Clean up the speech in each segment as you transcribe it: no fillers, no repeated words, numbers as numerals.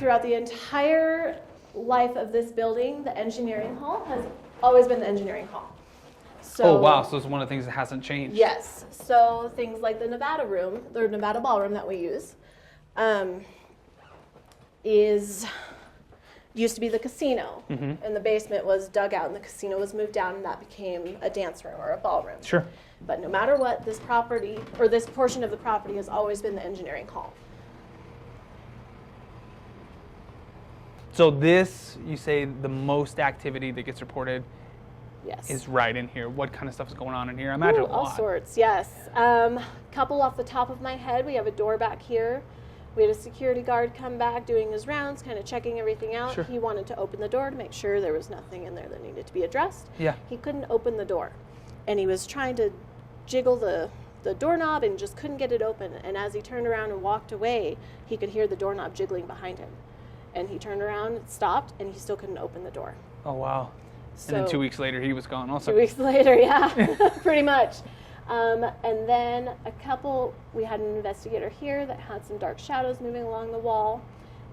throughout the entire life of this building, the engineering hall has always been the engineering hall. So, oh, wow. So it's one of the things that hasn't changed. Yes. So things like the Nevada room, the Nevada ballroom that we use, used to be the casino. Mm-hmm. And the basement was dug out and the casino was moved down and that became a dance room or a ballroom. Sure. But no matter what, this property, or this portion of the property has always been the engineering hall. So this, you say the most activity that gets reported Yes. is right in here. What kind of stuff is going on in here? I imagine a all lot. sorts, yes. Couple off the top of my head, we have a door back here. We had a security guard come back doing his rounds, kind of checking everything out. Sure. He wanted to open the door to make sure there was nothing in there that needed to be addressed. Yeah. He couldn't open the door. And he was trying to jiggle the doorknob and just couldn't get it open. And as he turned around and walked away, he could hear the doorknob jiggling behind him. And he turned around, stopped, and he still couldn't open the door. Oh, wow. So, and then 2 weeks later, he was gone also. 2 weeks later, yeah, pretty much. And then we had an investigator here that had some dark shadows moving along the wall.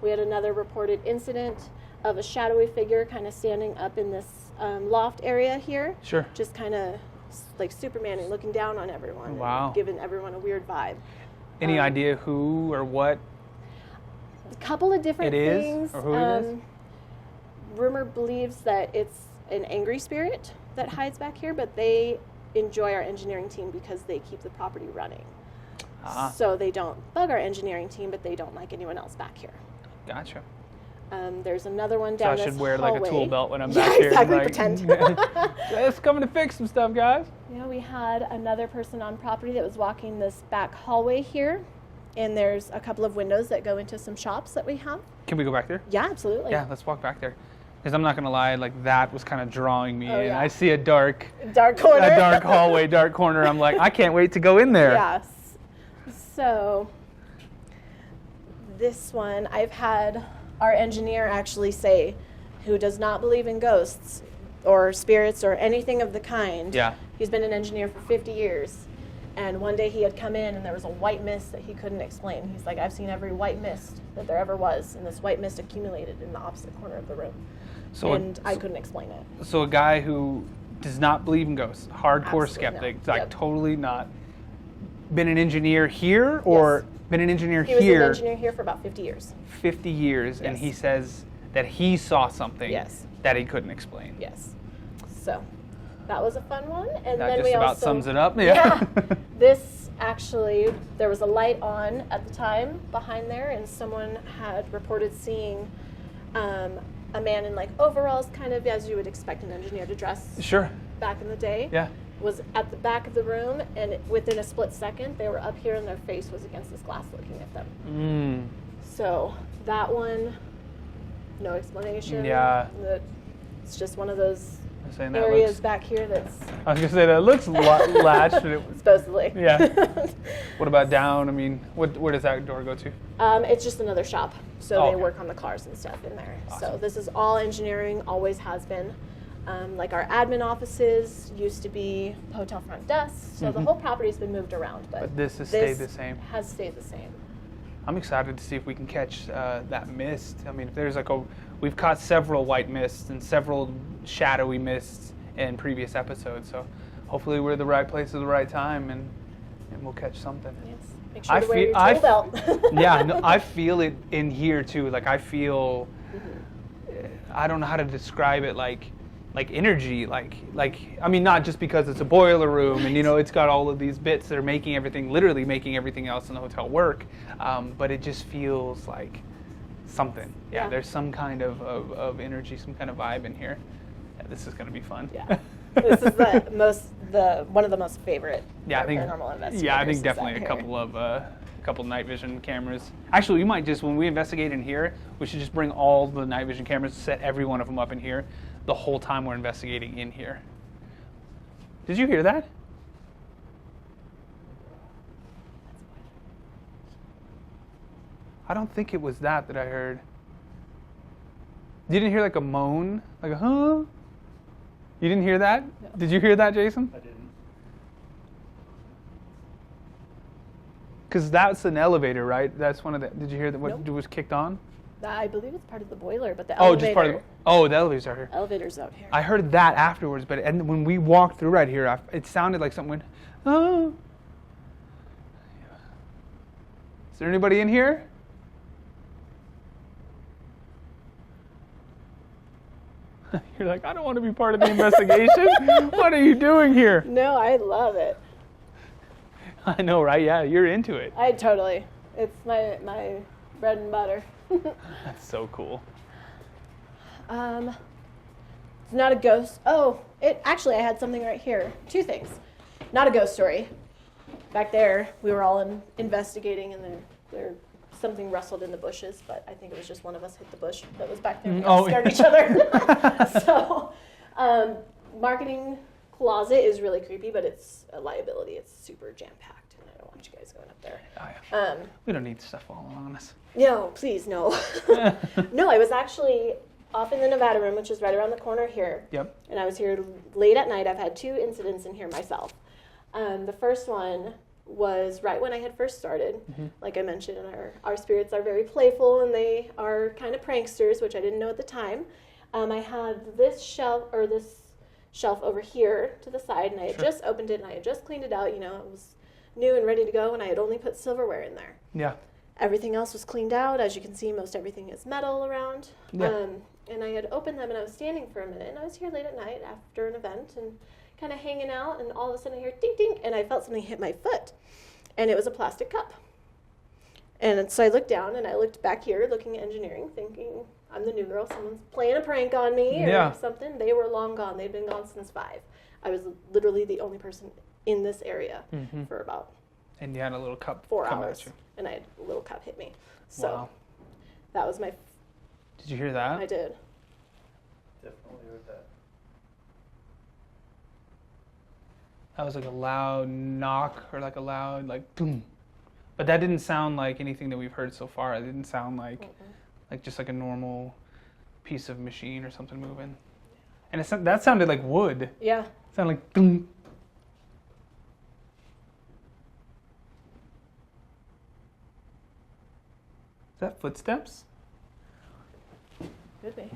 We had another reported incident of a shadowy figure kind of standing up in this loft area here. Sure. Just kind of like Superman and looking down on everyone. Wow. And giving everyone a weird vibe. Any idea who or what A couple of different it is things. or who it is? Rumor believes that it's an angry spirit that hides back here, but they enjoy our engineering team because they keep the property running. So they don't bug our engineering team, but they don't like anyone else back here. Gotcha. There's another one down So I this should wear hallway. like a tool belt when I'm Yeah, back here. exactly, Like, pretend. Let's come to fix some stuff, guys. Yeah, we had another person on property that was walking this back hallway here, and there's a couple of windows that go into some shops that we have. Can we go back there? Yeah, absolutely. Yeah, let's walk back there. Because I'm not going to lie, like that was kind of drawing me in. yeah. I see a dark corner. a dark hallway, dark corner. I'm like, I can't wait to go in there. Yes. So this one, I've had our engineer actually say, who does not believe in ghosts or spirits or anything of the kind. Yeah. He's been an engineer for 50 years. And one day he had come in and there was a white mist that he couldn't explain. He's like, I've seen every white mist that there ever was. And this white mist accumulated in the opposite corner of the room. I couldn't explain it. So a guy who does not believe in ghosts, hardcore Absolutely skeptic, not. like Yep. totally not. Been an engineer here or been an engineer He was here? an engineer here for about 50 years. 50 years, and Yes. he says that he saw something Yes. that he couldn't explain. Yes. So that was a fun one. And That then just we about also, sums it up. Yeah. This actually, there was a light on at the time behind there, and someone had reported seeing a man in like overalls, kind of as you would expect an engineer to dress Sure. back in the day. Yeah. Was at the back of the room, and within a split second, they were up here and their face was against this glass looking at them. So that one, no explanation. Yeah. It's just one of those I'm saying that areas looks, back here that's I was going to say that looks latched. But it, supposedly. yeah. What about down? I mean, where does that door go to? It's just another shop. So Oh, they okay. work on the cars and stuff in there. Awesome. So this is all engineering, always has been. Like our admin offices used to be hotel front desks. So the whole property's been moved around. But this has stayed the same. Has stayed the same. I'm excited to see if we can catch that mist. I mean, if there's we've caught several white mists and several shadowy mists in previous episodes. So hopefully we're the right place at the right time and we'll catch something. Yes. Make sure to wear your tool belt. Yeah, no, I feel it in here too. Like I feel, I don't know how to describe it. Like energy. Like I mean, not just because it's a boiler room and it's got all of these bits that are literally making everything else in the hotel work. But it just feels like something. Yeah, there's some kind of energy, some kind of vibe in here. Yeah, this is going to be fun. Yeah. This is one of the most favorite paranormal investigators. Yeah, I think definitely a couple night vision cameras. Actually, we might just, when we investigate in here, we should just bring all the night vision cameras, set every one of them up in here the whole time we're investigating in here. Did you hear that? I don't think it was that I heard. You didn't hear like a moan? Like a huh? You didn't hear that? No. Did you hear that, Jason? I didn't. Because that's an elevator, right? That's one of the. Did you hear that? What Nope. was kicked on? I believe it's part of the boiler, but the Oh, elevator. just part of the... Oh, the elevator's out here. Elevator's out here. I heard that afterwards, but and when we walked through right here, it sounded like something went, oh. Is there anybody in here? You're like, I don't want to be part of the investigation. What are you doing here? No, I love it. I know, right? Yeah, you're into it. I totally. It's my bread and butter. That's so cool. It's not a ghost. Oh, actually, I had something right here. 2 things. Not a ghost story. Back there, we were all investigating, and then something rustled in the bushes, but I think it was just one of us hit the bush that was back there. We all scared each other. So, marketing closet is really creepy, but it's a liability. It's super jam-packed, and I don't want you guys going up there. Oh, yeah. We don't need stuff falling on us. No, please, no. No, I was actually off in the Nevada room, which is right around the corner here. Yep. And I was here late at night. I've had 2 incidents in here myself. The first one was right when I had first started. Mm-hmm. Like I mentioned, our spirits are very playful, and they are kind of pranksters, which I didn't know at the time. I had this shelf over here to the side, and I had just opened it, and I had just cleaned it out. You know, it was new and ready to go, and I had only put silverware in there. Yeah. Everything else was cleaned out. As you can see, most everything is metal around. Yeah. And I had opened them, and I was standing for a minute, and I was here late at night after an event, and kind of hanging out, and all of a sudden I hear ding, ding, and I felt something hit my foot, and it was a plastic cup. And so I looked down, and I looked back here, looking at engineering, thinking, I'm the new girl, someone's playing a prank on me or something. They were long gone. They'd been gone since 5. I was literally the only person in this area for about and you had a little cup 4 come hours, at you. and I had a little cup hit me. So that was my... Did you hear that? I did. Definitely heard that. That was like a loud knock or like a loud like boom. But that didn't sound like anything that we've heard so far. It didn't sound like just like a normal piece of machine or something moving. And that sounded like wood. Yeah. It sounded like boom. Is that footsteps? Could be.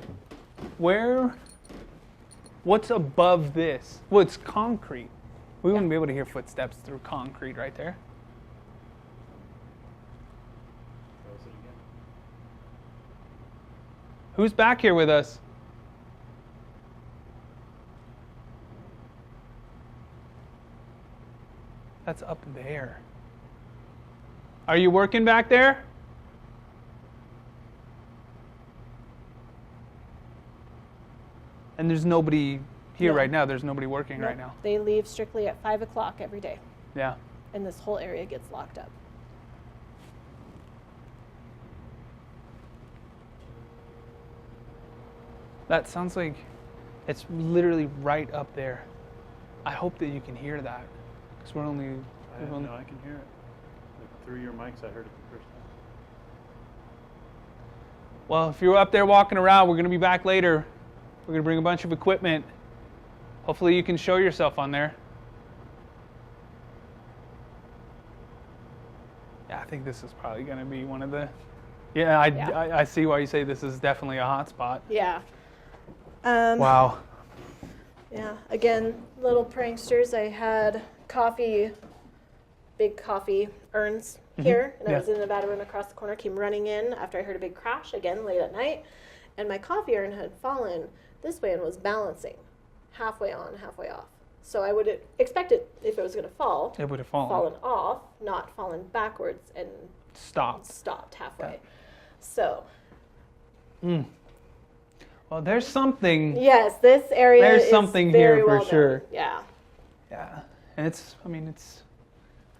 What's above this? Well, it's concrete. We wouldn't be able to hear footsteps through concrete right there. Close it again. Who's back here with us? That's up there. Are you working back there? And there's nobody here right now. There's nobody working right now. They leave strictly at 5 o'clock every day. Yeah. And this whole area gets locked up. That sounds like it's literally right up there. I hope that you can hear that. Because we're only... I can hear it. Like through your mics, I heard it the first time. Well, if you're up there walking around, we're going to be back later. We're going to bring a bunch of equipment. Hopefully you can show yourself on there. Yeah, I think this is probably going to be one of the... Yeah, I see why you say this is definitely a hot spot. Yeah. Wow. Yeah, again, little pranksters. I had big coffee urns here, and I was in the Nevada room across the corner, came running in after I heard a big crash, again, late at night, and my coffee urn had fallen this way and was balancing, halfway on, halfway off. So I would expect it, if it was going to fall, it would have fallen off, not fallen backwards and stopped halfway. Yeah. So. Well, there's something. Yes, this area there's something very here for well sure. Known. Yeah. Yeah, and it's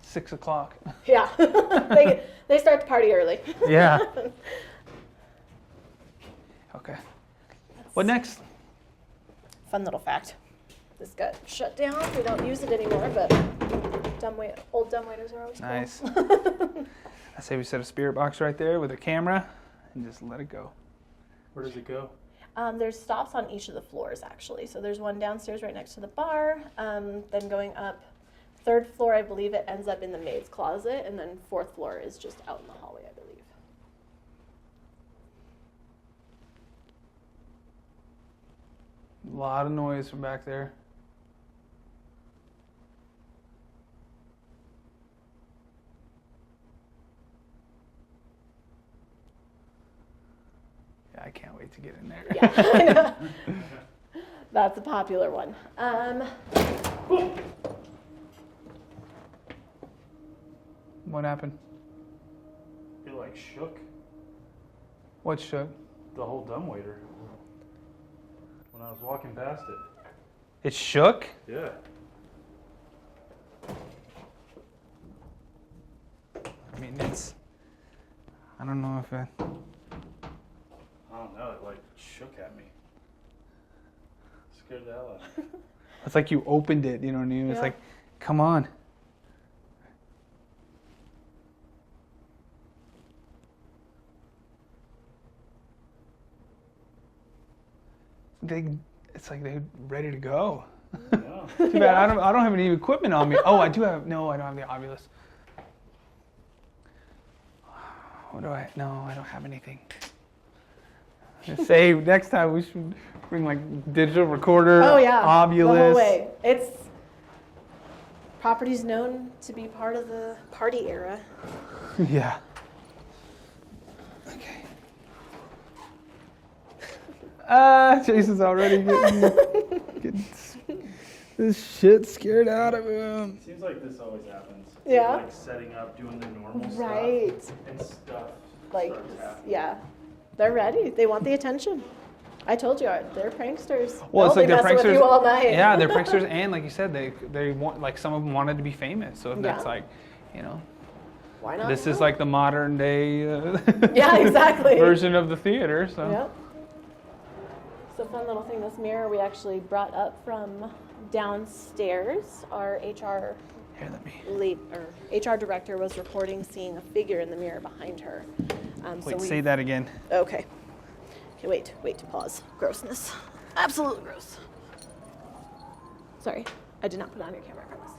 6 o'clock. Yeah, they start the party early. Yeah. Okay. What next? Fun little fact. This got shut down. We don't use it anymore, but old dumbwaiters are always nice. cool. I say we set a spirit box right there with a camera and just let it go. Where does it go? There's stops on each of the floors, actually. So there's one downstairs right next to the bar. Then going up, 3rd floor, I believe it ends up in the maid's closet. And then 4th floor is just out in the hallway, I believe. A lot of noise from back there. Yeah, I can't wait to get in there. Yeah, I know. That's a popular one. What happened? It like shook What shook? the whole dumbwaiter when I was walking past it. It shook? Yeah. I mean, I don't know if I don't know. It like shook at me. Scared the hell out of me. it's like you opened it, you know what I mean? It's Yeah. like, come on. It's like they're ready to go. Yeah. Too bad I don't have any equipment on me. Oh, I don't have the Ovilus. No, I don't have anything. Say next time we should bring like digital recorder, Oh yeah, Ovilus. the whole way. It's property's known to be part of the party era. Yeah. Okay. Jason's already getting this shit scared out of him. Seems like this always happens. Yeah. Like setting up, doing the normal Right. stuff, and stuff Like, starts happening. yeah, they're ready. They want the attention. I told you, they're pranksters. Well, it's They'll like be they're messing pranksters. with you all night. Yeah, they're pranksters, and like you said, they want, like, some of them wanted to be famous. So if Yeah. that's like, you know, Why not? this is like the modern day Yeah, exactly. version of the theater. So Yep. So fun little thing. This mirror we actually brought up from downstairs. Our HR here, let me. lead or HR director was reporting seeing a figure in the mirror behind her. Wait, say that again. Okay. Okay, wait, pause. Grossness. Absolute gross. Sorry, I did not put it on your camera, I promise.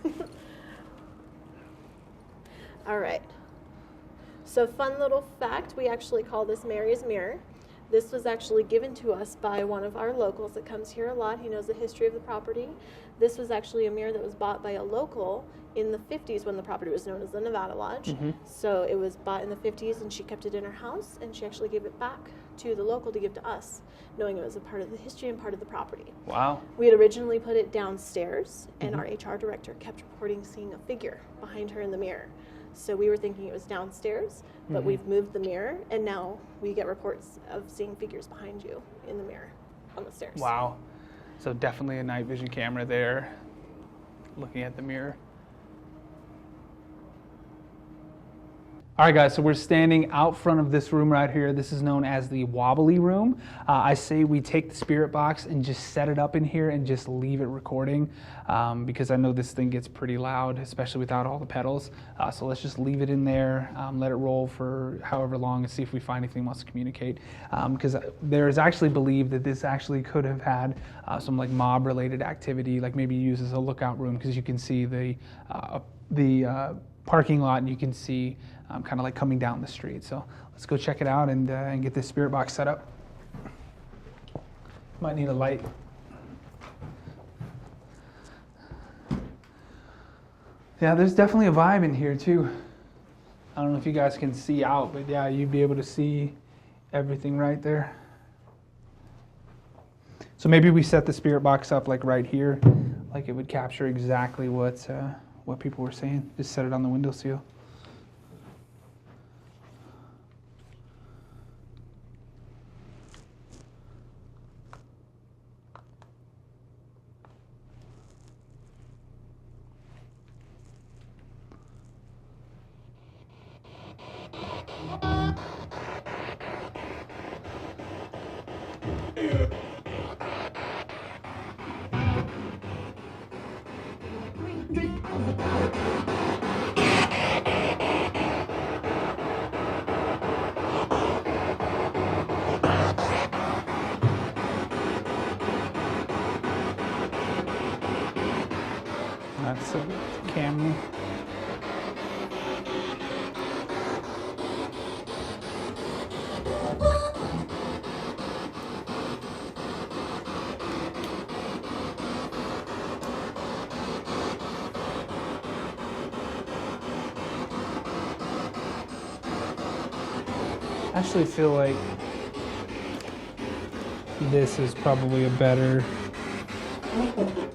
You're good. All right. So fun little fact, we actually call this Mary's Mirror. This was actually given to us by one of our locals that comes here a lot. He knows the history of the property. This was actually a mirror that was bought by a local in the 50s when the property was known as the Nevada Lodge. Mm-hmm. So it was bought in the 50s and she kept it in her house and she actually gave it back to the local to give to us, knowing it was a part of the history and part of the property. Wow. We had originally put it downstairs and Mm-hmm. our HR director kept reporting seeing a figure behind her in the mirror. So we were thinking it was downstairs, but Mm-hmm. we've moved the mirror and now we get reports of seeing figures behind you in the mirror on the stairs. Wow. So definitely a night vision camera there, looking at the mirror. All right, guys, so we're standing out front of this room right here. This is known as the wobbly room. I say we take the spirit box and just set it up in here and just leave it recording because I know this thing gets pretty loud, especially without all the pedals. So let's just leave it in there, let it roll for however long and see if we find anything wants to communicate. Because there is actually believed that this actually could have had some like mob-related activity, like maybe used as a lookout room because you can see the parking lot and you can see kind of like coming down the street. So let's go check it out and get this spirit box set up. Might need a light. Yeah, there's definitely a vibe in here too. I don't know if you guys can see out, but yeah, you'd be able to see everything right there. So maybe we set the spirit box up like right here, like it would capture exactly what people were saying. Just set it on the windowsill. That's a camera. actually feel like this is probably a better.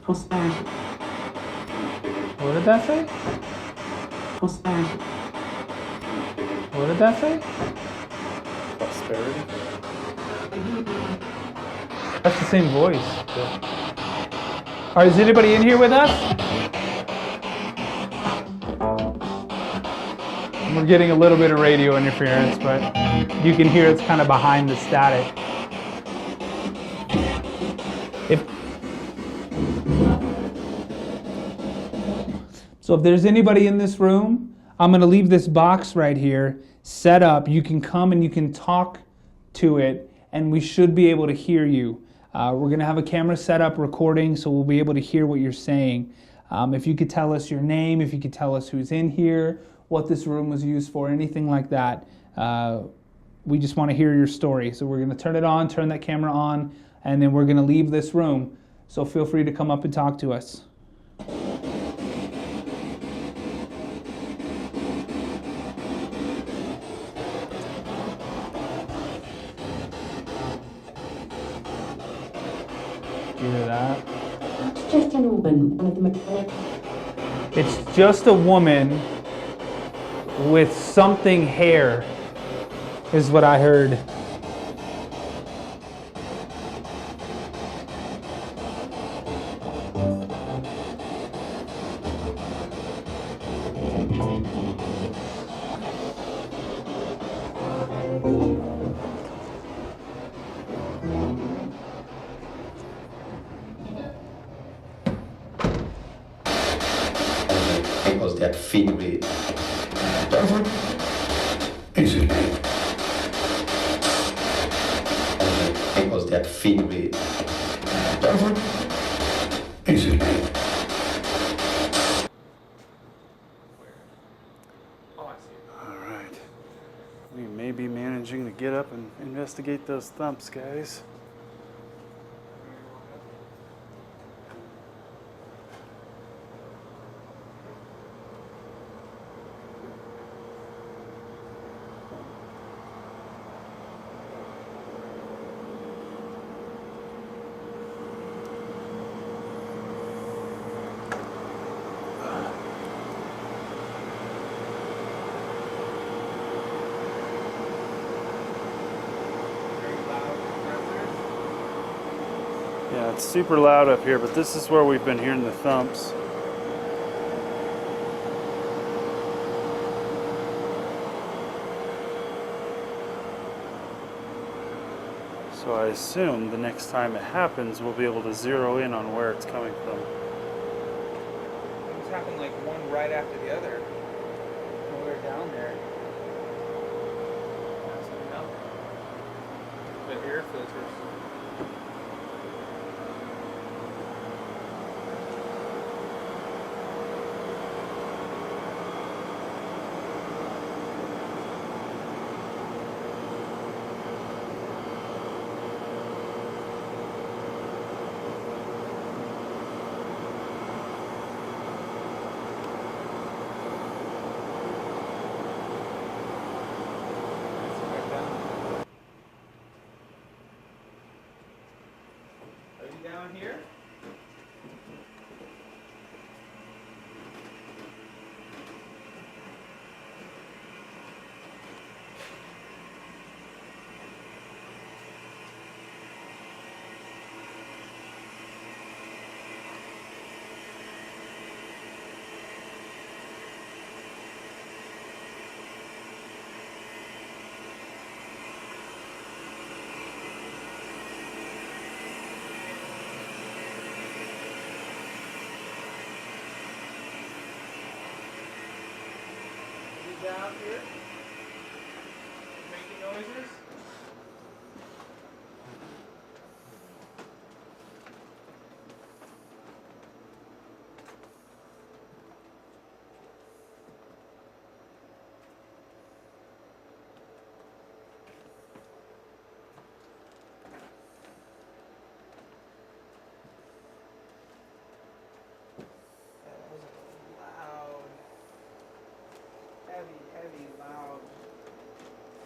Prosperity. What did that say? Prosperity. What did that say? Prosperity. That's the same voice. All right, is anybody in here with us? We're getting a little bit of radio interference, but you can hear it's kind of behind the static. So if there's anybody in this room, I'm going to leave this box right here set up. You can come and you can talk to it, and we should be able to hear you. We're going to have a camera set up recording, so we'll be able to hear what you're saying. If you could tell us your name, if you could tell us who's in here, what this room was used for, anything like that. We just want to hear your story. So we're going to turn it on, turn that camera on, and then we're going to leave this room. So feel free to come up and talk to us. Hear that? It's just an woman, one of the mechanics. It's just a woman with something hair, is what I heard. Because that theory doesn't easily. Because that theory doesn't easily. All right. We may be managing to get up and investigate those thumps, guys. Yeah, it's super loud up here, but this is where we've been hearing the thumps. So I assume the next time it happens, we'll be able to zero in on where it's coming from. It's happened like one right after the other. When we were down there. The air filters. Down here? Down here, making noises. Heavy, loud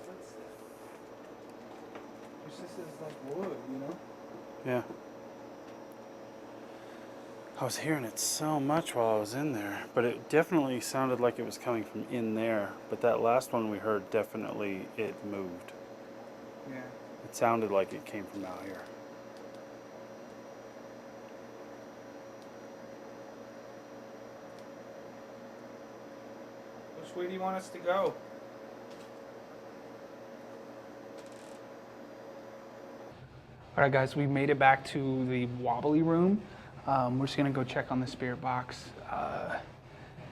footsteps. is like wood, you know? Yeah. I was hearing it so much while I was in there, but it definitely sounded like it was coming from in there. But that last one we heard, definitely it moved. Yeah. It sounded like it came from out here. Which way do you want us to go? All right, guys, we made it back to the wobbly room. We're just gonna go check on the spirit box.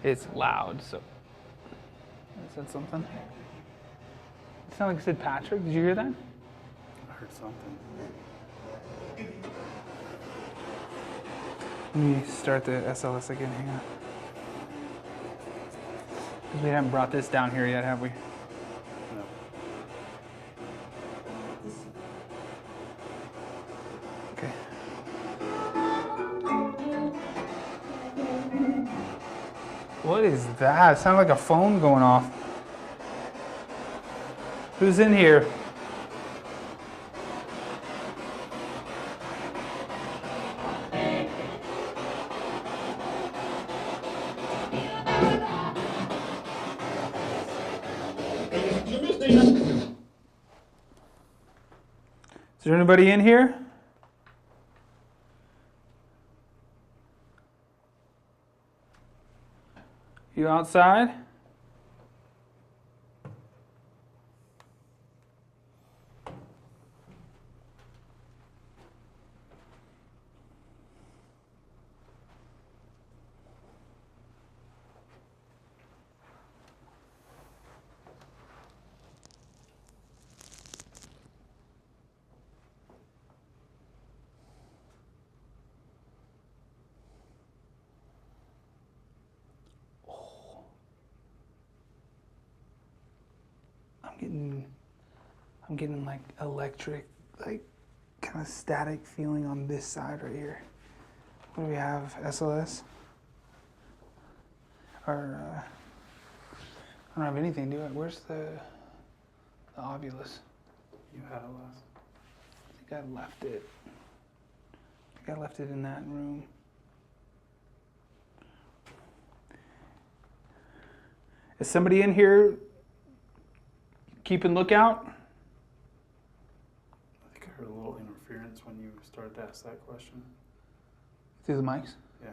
It's loud, so. I said something. It sounded like it said Patrick. Did you hear that? I heard something. Let me start the SLS again. Hang on. 'Cause we haven't brought this down here yet, have we? No. Okay. What is that? It sounded like a phone going off. Who's in here? Is there anybody in here? You outside? I'm getting like electric, like kind of static feeling on this side right here. What do we have? SLS? Or I don't have anything, do I? Where's the ovulus? You had it last. I think I left it. I think I left it in that room. Is somebody in here keeping lookout? I think I heard a little interference when you started to ask that question. Through the mics? Yeah.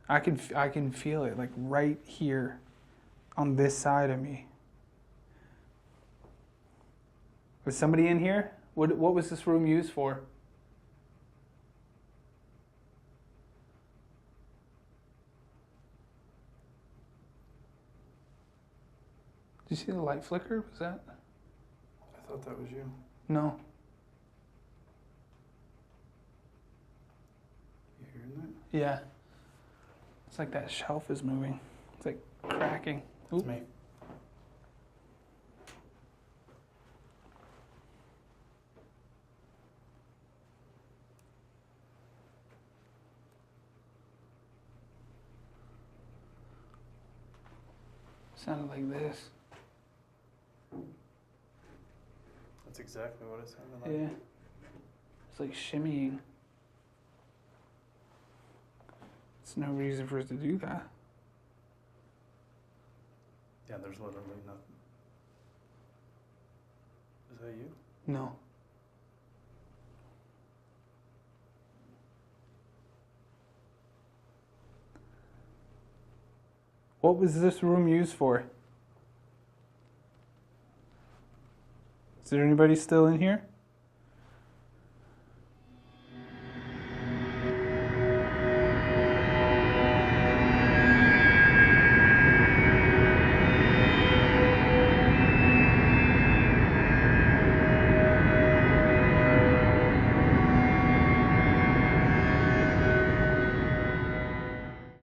I can feel it like right here on this side of me. Was somebody in here? What was this room used for? Did you see the light flicker? Was that? I thought that was you. No. You hearing that? Yeah. It's like that shelf is moving. It's like cracking. It's Oop. me. Sounded like this. That's exactly what it sounded like. Yeah. It's like shimmying. There's no reason for it to do that. Yeah, there's literally nothing. Is that you? No. What was this room used for? Is there anybody still in here?